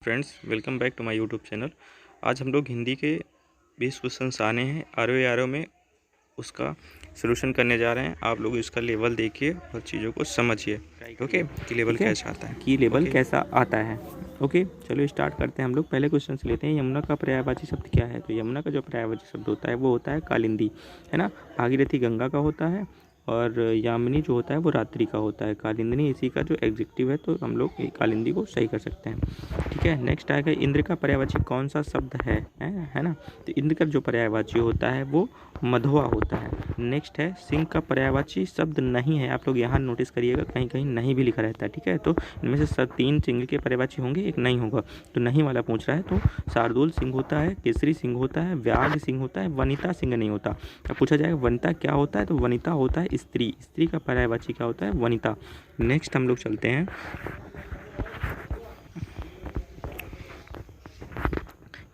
Friends, welcome back to my YouTube channel. आज हम लोग हिंदी के 20 क्वेश्चंस आने हैं आरओ में, उसका सलूशन करने जा रहे हैं। आप लोग इसका लेवल देखिए और चीज़ों को समझिए। ओके, कि लेवल कैसा आता है, कि लेवल कैसा आता है। ओके, चलो स्टार्ट करते हैं। हम लोग पहले क्वेश्चन से लेते हैं, यमुना का पर्यायवाची शब्द क्या है। तो यमुना का जो पर्यायवाची शब्द होता है वो होता है कालिंदी, है ना। भागीरथी गंगा का होता है और यामिनी जो होता है वो रात्रि का होता है। कालिंदी इसी का जो एग्जेक्टिव है, तो हम लोग कालिंदी को सही कर सकते हैं। ठीक है, नेक्स्ट आएगा इंद्र का पर्यायवाची कौन सा शब्द है ना। तो इंद्र का जो पर्यायवाची होता है वो मधुआ होता है। नेक्स्ट है सिंह का पर्यायवाची शब्द नहीं है। आप लोग यहाँ नोटिस करिएगा, कहीं कहीं नहीं भी लिखा रहता है। ठीक है, तो इनमें से सब 3 सिंह के पर्यायवाची होंगे, एक नहीं होगा। तो नहीं वाला पूछ रहा है, तो शार्दुल सिंह होता है, केसरी सिंह होता है, व्याघ्र सिंह होता है, वनिता सिंह नहीं होता। अब पूछा जाएगा वनिता क्या होता है, तो वनिता होता है स्त्री। स्त्री का पर्यायवाची क्या होता है, वनिता। नेक्स्ट हम लोग चलते हैं,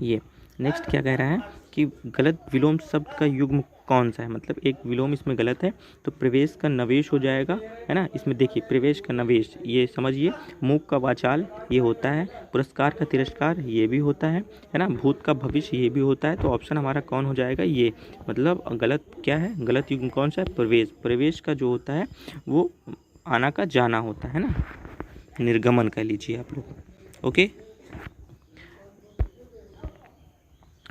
ये नेक्स्ट क्या कह रहा है कि गलत विलोम शब्द का युग्म कौन सा है। मतलब एक विलोम इसमें गलत है, तो प्रवेश का नवेश हो जाएगा, है ना। इसमें देखिए प्रवेश का नवेश, ये समझिए। मूक का वाचाल ये होता है, पुरस्कार का तिरस्कार ये भी होता है ना। भूत का भविष्य ये भी होता है। तो ऑप्शन हमारा कौन हो जाएगा, ये। मतलब गलत क्या है, गलत युग्म कौन सा है, प्रवेश। प्रवेश का जो होता है वो आना का जाना होता है ना, निर्गमन कह लीजिए आप लोग। ओके,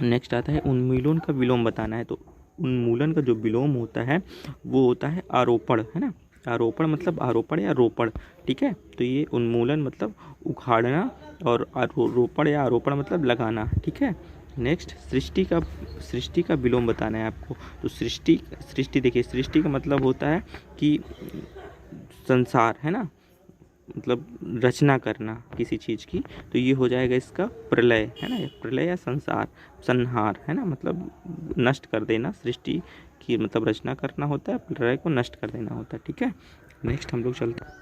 नेक्स्ट आता है उन्मूलन का विलोम बताना है। तो उन्मूलन का जो विलोम होता है वो होता है आरोपण, है ना। आरोपण मतलब आरोपण या रोपण। ठीक है, तो ये उन्मूलन मतलब उखाड़ना और रोपण या आरोपण मतलब लगाना। ठीक है, नेक्स्ट सृष्टि का विलोम बताना है आपको। तो सृष्टि देखिए, सृष्टि का मतलब होता है कि संसार, है ना, मतलब रचना करना किसी चीज़ की। तो ये हो जाएगा इसका प्रलय, है ना। प्रलय या संहार, है ना, मतलब नष्ट कर देना। सृष्टि की मतलब रचना करना होता है, प्रलय को नष्ट कर देना होता है। ठीक है, नेक्स्ट हम लोग चलते हैं।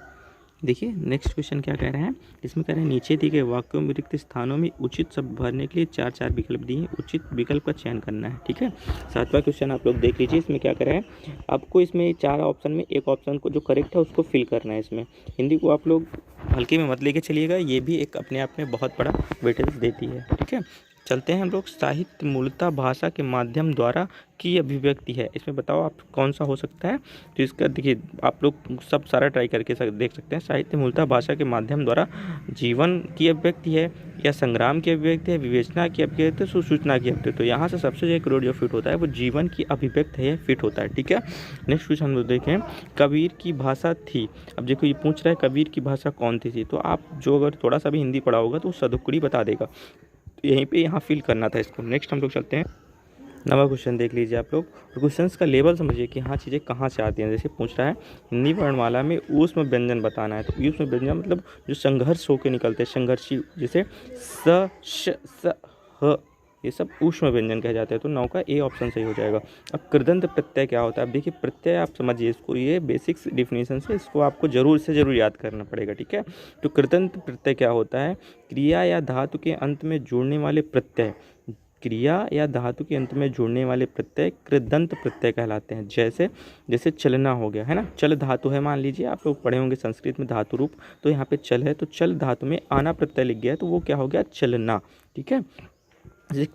देखिए नेक्स्ट क्वेश्चन क्या कह रहे हैं, इसमें कह रहे हैं नीचे दिए गए वाक्यों में रिक्त स्थानों में उचित शब्द भरने के लिए 4 विकल्प दिए हैं, उचित विकल्प का चयन करना है। ठीक है, 7वां क्वेश्चन आप लोग देख लीजिए। इसमें क्या कर रहे हैं, आपको इसमें 4 ऑप्शन में एक ऑप्शन को जो करेक्ट है उसको फिल करना है। इसमें हिंदी को आप लोग हल्के में मत लेके चलिएगा, ये भी एक अपने आप में बहुत बड़ा वेटेज देती है। ठीक है, चलते हैं हम लोग। साहित्य मूलतः भाषा के माध्यम द्वारा की अभिव्यक्ति है। इसमें बताओ आप कौन सा हो सकता है। तो इसका देखिए आप लोग सब सारा ट्राई करके देख सकते हैं। साहित्य मूलतः भाषा के माध्यम द्वारा जीवन की अभिव्यक्ति है, या संग्राम की अभिव्यक्ति है, विवेचना की अभिव्यक्ति है, सूचना की अभिव्यक्ति। तो यहाँ से सबसे जो करोड़ जो फिट होता है वो जीवन की अभिव्यक्ति है, फिट होता है। ठीक है, नेक्स्ट क्वेश्चन हम लोग देखें, कबीर की भाषा थी। अब देखो ये पूछ रहा है कबीर की भाषा कौन सी थी। तो आप जो अगर थोड़ा सा भी हिंदी पढ़ा होगा तो सदुक्कड़ी बता देगा। तो यहीं पे यहाँ फिल करना था इसको। नेक्स्ट हम लोग चलते हैं, 9वां क्वेश्चन देख लीजिए आप लोग। और क्वेश्चंस का लेवल समझिए कि हाँ चीज़ें कहाँ से आती हैं। जैसे पूछ रहा है हिंदी वर्णमाला में ऊष्म व्यंजन बताना है। तो ऊष्म व्यंजन मतलब जो संघर्ष होकर निकलते हैं, संघर्षी, जैसे स, श, स, ह, ये सब ऊष्म व्यंजन कहे जाते हैं। तो 9 का ए ऑप्शन सही हो जाएगा। अब कृदंत प्रत्यय क्या होता है। अब देखिए प्रत्यय आप समझिए इसको, ये बेसिक्स डिफिनीशन से इसको आपको जरूर से जरूर याद करना पड़ेगा। ठीक है, तो कृदंत प्रत्यय क्या होता है, क्रिया या धातु के अंत में जोड़ने वाले प्रत्यय। क्रिया या धातु के अंत में जोड़ने वाले प्रत्यय कृदंत प्रत्यय कहलाते हैं। जैसे चलना हो गया, है ना। चल धातु है, मान लीजिए आप लोग पढ़े होंगे संस्कृत में धातु रूप। तो यहाँ पे चल है, तो चल धातु में आना प्रत्यय लिख गया है, तो वो क्या हो गया, चलना। ठीक है, जैसे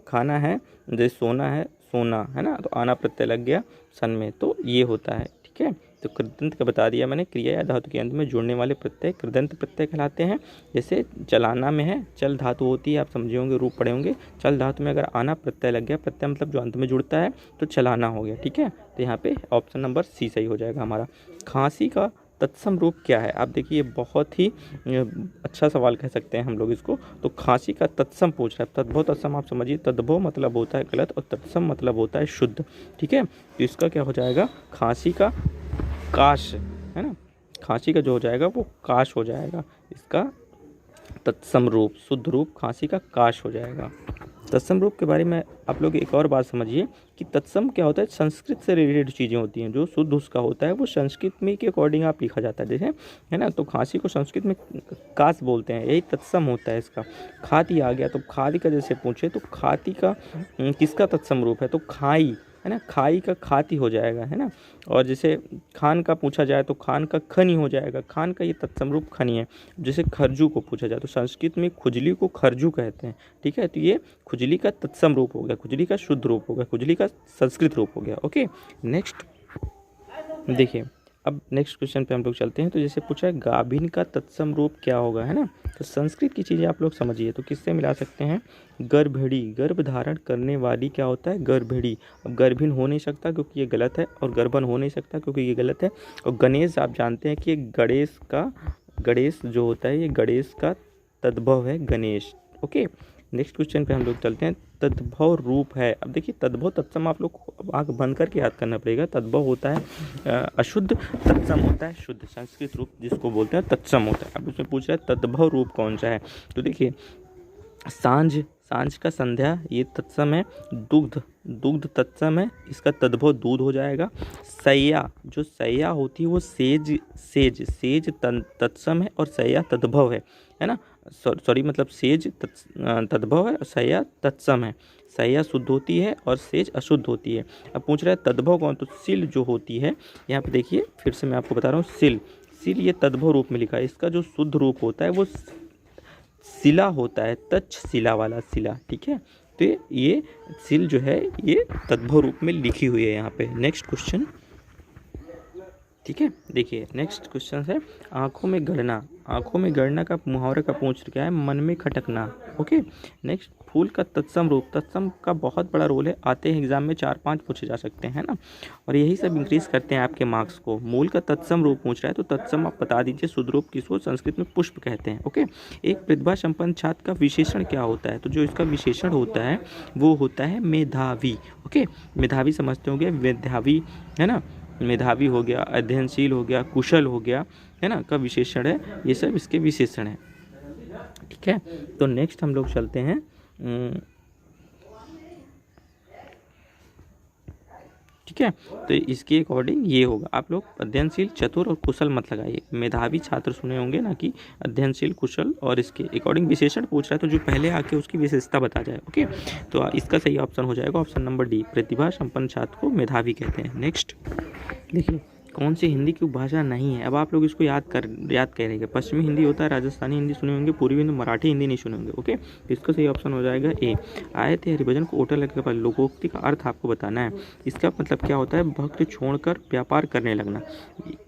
खाना है, जैसे सोना है, सोना, है ना, तो आना प्रत्यय लग गया सन में, तो ये होता है। ठीक है, तो कृदंत का बता दिया मैंने। क्रिया या धातु के अंत में जोड़ने वाले प्रत्यय कृदंत प्रत्यय कहलाते हैं। जैसे चलाना में है, चल धातु होती है, आप समझे होंगे, रूप पढ़े होंगे। चल धातु में अगर आना प्रत्यय लग गया, प्रत्यय मतलब जो अंत में जुड़ता है, तो चलाना हो गया। ठीक है, तो यहाँ पे ऑप्शन नंबर सी सही हो जाएगा हमारा। खांसी का तत्सम रूप क्या है। आप देखिए ये बहुत ही अच्छा सवाल कह सकते हैं हम लोग इसको। तो खांसी का तत्सम पूछ रहा है। तद्भव तत्सम आप समझिए, तद्भव मतलब होता है गलत और तत्सम मतलब होता है शुद्ध। ठीक है, तो इसका क्या हो जाएगा, खांसी का काश, है ना। खांसी का जो हो जाएगा वो काश हो जाएगा। इसका तत्सम रूप, शुद्ध रूप खांसी का काश हो जाएगा। तत्सम रूप के बारे में आप लोग एक और बात समझिए कि तत्सम क्या होता है, संस्कृत से रिलेटेड चीज़ें होती हैं। जो शुद्ध उसका होता है वो संस्कृत में के अकॉर्डिंग आप लिखा जाता है, जैसे, है ना। तो खांसी को संस्कृत में काश बोलते हैं, यही तत्सम होता है इसका। खाती आ गया, तो खादी का जैसे पूछे तो खाती का किसका तत्सम रूप है, तो खाई, है ना, खाई का खाती हो जाएगा, है ना। और जैसे खान का पूछा जाए तो खान का खनी हो जाएगा, खान का ये तत्सम रूप खनी है। जैसे खरजू को पूछा जाए तो संस्कृत में खुजली को खरजू कहते हैं, ठीक है। तो ये खुजली का तत्सम रूप हो गया, खुजली का शुद्ध रूप हो गया, खुजली का संस्कृत रूप हो गया। ओके, नेक्स्ट देखिए, अब नेक्स्ट क्वेश्चन पे हम लोग चलते हैं। तो जैसे पूछा है गाभिन का तत्सम रूप क्या होगा, है ना। तो संस्कृत की चीज़ें आप लोग समझिए, तो किससे मिला सकते हैं, गर्भड़ी, गर्भ धारण करने वाली क्या होता है, गर्भड़ी। अब गर्भिन हो नहीं सकता क्योंकि ये गलत है, और गर्भन हो नहीं सकता क्योंकि ये गलत है। और गणेश आप जानते हैं कि ये गणेश जो होता है, ये गणेश का तद्भव है, गणेश। ओके, नेक्स्ट क्वेश्चन पे हम लोग चलते हैं। तद्भव रूप है, अब देखिए तद्भव तत्सम आप लोग को आँख बंद करके याद करना पड़ेगा। तद्भव होता है अशुद्ध, तत्सम होता है शुद्ध, संस्कृत रूप जिसको बोलते हैं तत्सम होता है। अब उसमें पूछ रहा है तद्भव रूप कौन सा है, तो देखिए सांझ का संध्या ये तत्सम है। दुग्ध तत्सम है, इसका तद्भव दूध हो जाएगा। सैया, जो सैया होती है वो सेज तत्सम है और सैया तद्भव है ना। सॉरी मतलब सेज तद्भव है और सैया तत्सम है। सैया शुद्ध होती है और सेज अशुद्ध होती है। अब पूछ रहा है तद्भव कौन, तो सिल जो होती है, यहाँ पे देखिए फिर से मैं आपको बता रहा हूँ, सिल ये तद्भव रूप में लिखा है। इसका जो शुद्ध रूप होता है वो शिला होता है, तक्षशिला वाला शिला, ठीक है। तो ये सिल जो है ये तद्भव रूप में लिखी हुई है यहाँ पे। नेक्स्ट क्वेश्चन, ठीक है, देखिए नेक्स्ट क्वेश्चन है आंखों में गड़ना का मुहावरे का पूछ क्या है, मन में खटकना। ओके, नेक्स्ट फूल का तत्सम रूप, तत्सम का बहुत बड़ा रोल है, आते हैं एग्जाम में 4-5 पूछे जा सकते हैं ना, और यही सब इंक्रीज करते हैं आपके मार्क्स को। मूल का तत्सम रूप पूछ रहा है, तो तत्सम आप बता दीजिए, शुद्ध रूप किसको संस्कृत में पुष्प कहते हैं। ओके, एक प्रतिभा संपन्न छात्र का विशेषण क्या होता है, तो जो इसका विशेषण होता है वो होता है मेधावी। ओके, मेधावी समझते होंगे, मेधावी है ना, मेधावी हो गया, अध्ययनशील हो गया, कुशल हो गया, है ना, का विशेषण है, ये सब इसके विशेषण है, ठीक है। तो नेक्स्ट हम लोग चलते हैं ठीक है। तो इसके अकॉर्डिंग ये होगा, आप लोग अध्ययनशील, चतुर और कुशल मत लगाइए। मेधावी छात्र सुने होंगे ना कि अध्ययनशील, कुशल, और इसके अकॉर्डिंग विशेषण पूछ रहा है, तो जो पहले आके उसकी विशेषता बता जाए। ओके, तो इसका सही ऑप्शन हो जाएगा ऑप्शन नंबर डी, प्रतिभा संपन्न छात्र को मेधावी कहते हैं। नेक्स्ट देखिए, कौन सी हिंदी की उपभाषा नहीं है। अब आप लोग इसको याद करेंगे। पश्चिमी हिंदी होता है, राजस्थानी हिंदी सुने होंगे, पूर्वी हिंदी, मराठी हिंदी नहीं सुने होंगे। ओके, तो इसका सही ऑप्शन हो जाएगा ए। आए थे हरिभजन को ओटल लगने के बाद, लोकोक्ति का अर्थ आपको बताना है। इसका मतलब क्या होता है, भक्त छोड़कर व्यापार करने लगना,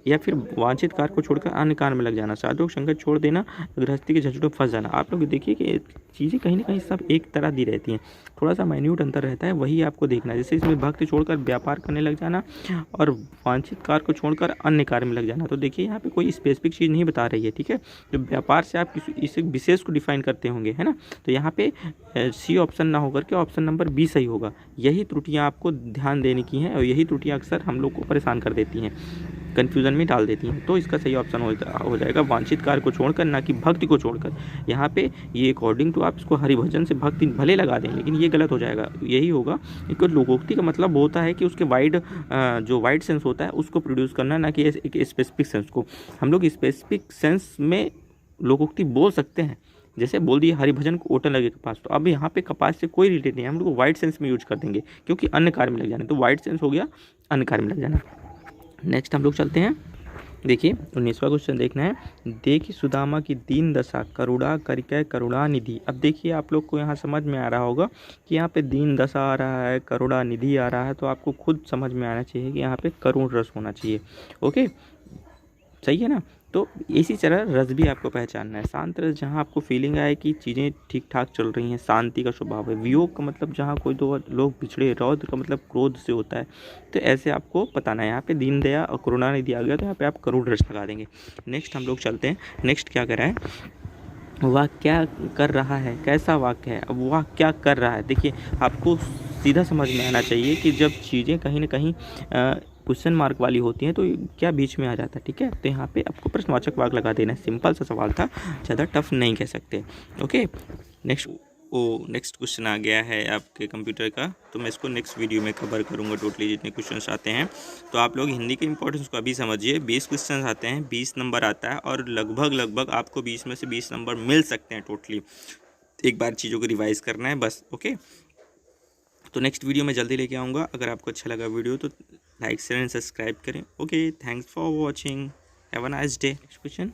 या फिर वांछित कार्य को छोड़कर अन्य कार्य में लग जाना, साधु संगत छोड़ देना, गृहस्थी के झंझटों में फंस जाना। आप लोग देखिए कि चीज़ें कहीं ना कहीं सब एक तरह दी रहती हैं, थोड़ा सा माइन्यूट अंतर रहता है, वही आपको देखना है। जैसे इसमें भक्ति छोड़कर व्यापार करने लग जाना और वांछित कार्य को छोड़कर अन्य कार्य में लग जाना, तो देखिए यहाँ पे कोई स्पेसिफिक चीज़ नहीं बता रही है, ठीक है। जो व्यापार से आप किसी विशेष को डिफाइन करते होंगे, है ना, तो यहाँ पे सी ऑप्शन ना होकर के ऑप्शन नंबर बी सही होगा। यही त्रुटियाँ आपको ध्यान देने की हैं, और यही त्रुटियाँ अक्सर हम लोग को परेशान कर देती हैं, कन्फ्यूजन में डाल देती हैं। तो इसका सही ऑप्शन हो जाएगा वांछित कार्य को छोड़कर, ना कि भक्ति को छोड़कर। यहाँ पे ये अकॉर्डिंग टू आप इसको हरिभजन से भक्ति भले लगा दें, लेकिन ये गलत हो जाएगा। यही होगा, एक लोकोक्ति का मतलब होता है कि उसके जो वाइड सेंस होता है उसको प्रोड्यूस करना, ना कि एक स्पेसिफिक सेंस को। हम लोग स्पेसिफिक सेंस में लोकोक्ति बोल सकते हैं, जैसे बोल दिए हरिभजन को ओटल लगे कपास, तो अब यहाँ पे कपास से कोई रिलेटेड नहीं है, हम लोग वाइड सेंस में यूज कर देंगे क्योंकि अन्य कार्य में लग जाना, तो वाइड सेंस हो गया अन्य कार्य में लग जाना। नेक्स्ट हम लोग चलते हैं, देखिए 19वां क्वेश्चन देखना है। देखी सुदामा की दीन दशा, करुणा करके करुणा निधि। अब देखिए आप लोग को यहाँ समझ में आ रहा होगा कि यहाँ पे दीन दशा आ रहा है, करुणा निधि आ रहा है, तो आपको खुद समझ में आना चाहिए कि यहाँ पे करुण रस होना चाहिए। ओके, सही है ना। तो इसी तरह रस भी आपको पहचानना है। शांत रस, जहाँ आपको फीलिंग आए कि चीज़ें ठीक ठाक चल रही हैं, शांति का स्वभाव है। वियोग का मतलब जहाँ कोई दो लोग बिछड़े। रौद्र का मतलब क्रोध से होता है, तो ऐसे आपको बताना है। यहाँ पे दीन दया और करुणा नहीं दिया गया, तो यहाँ पे आप करुण रस लगा देंगे। नेक्स्ट हम लोग चलते हैं, नेक्स्ट क्या करा है, वह क्या कर रहा है, कैसा वाक्य है। अब वह क्या कर रहा है, देखिए आपको सीधा समझ में आना चाहिए कि जब चीज़ें कहीं ना कहीं क्वेश्चन मार्क वाली होती हैं तो क्या बीच में आ जाता है, ठीक है। तो यहाँ पे आपको प्रश्नवाचक वाक्य लगा देना है। सिंपल सा सवाल था, ज़्यादा टफ नहीं कह सकते। ओके, नेक्स्ट क्वेश्चन आ गया है आपके कंप्यूटर का, तो मैं इसको नेक्स्ट वीडियो में कवर करूँगा टोटली जितने क्वेश्चंस आते हैं। तो आप लोग हिंदी के इंपॉर्टेंस को अभी समझिए। 20 क्वेश्चन आते हैं, 20 नंबर आता है, और लगभग आपको 20 में से 20 नंबर मिल सकते हैं टोटली। एक बार चीज़ों को रिवाइज करना है बस। ओके, तो नेक्स्ट वीडियो में जल्दी लेके आऊँगा। अगर आपको अच्छा लगा वीडियो तो लाइक शेयर एंड सब्सक्राइब करें। Okay, thanks for watching, have a nice day. Next question.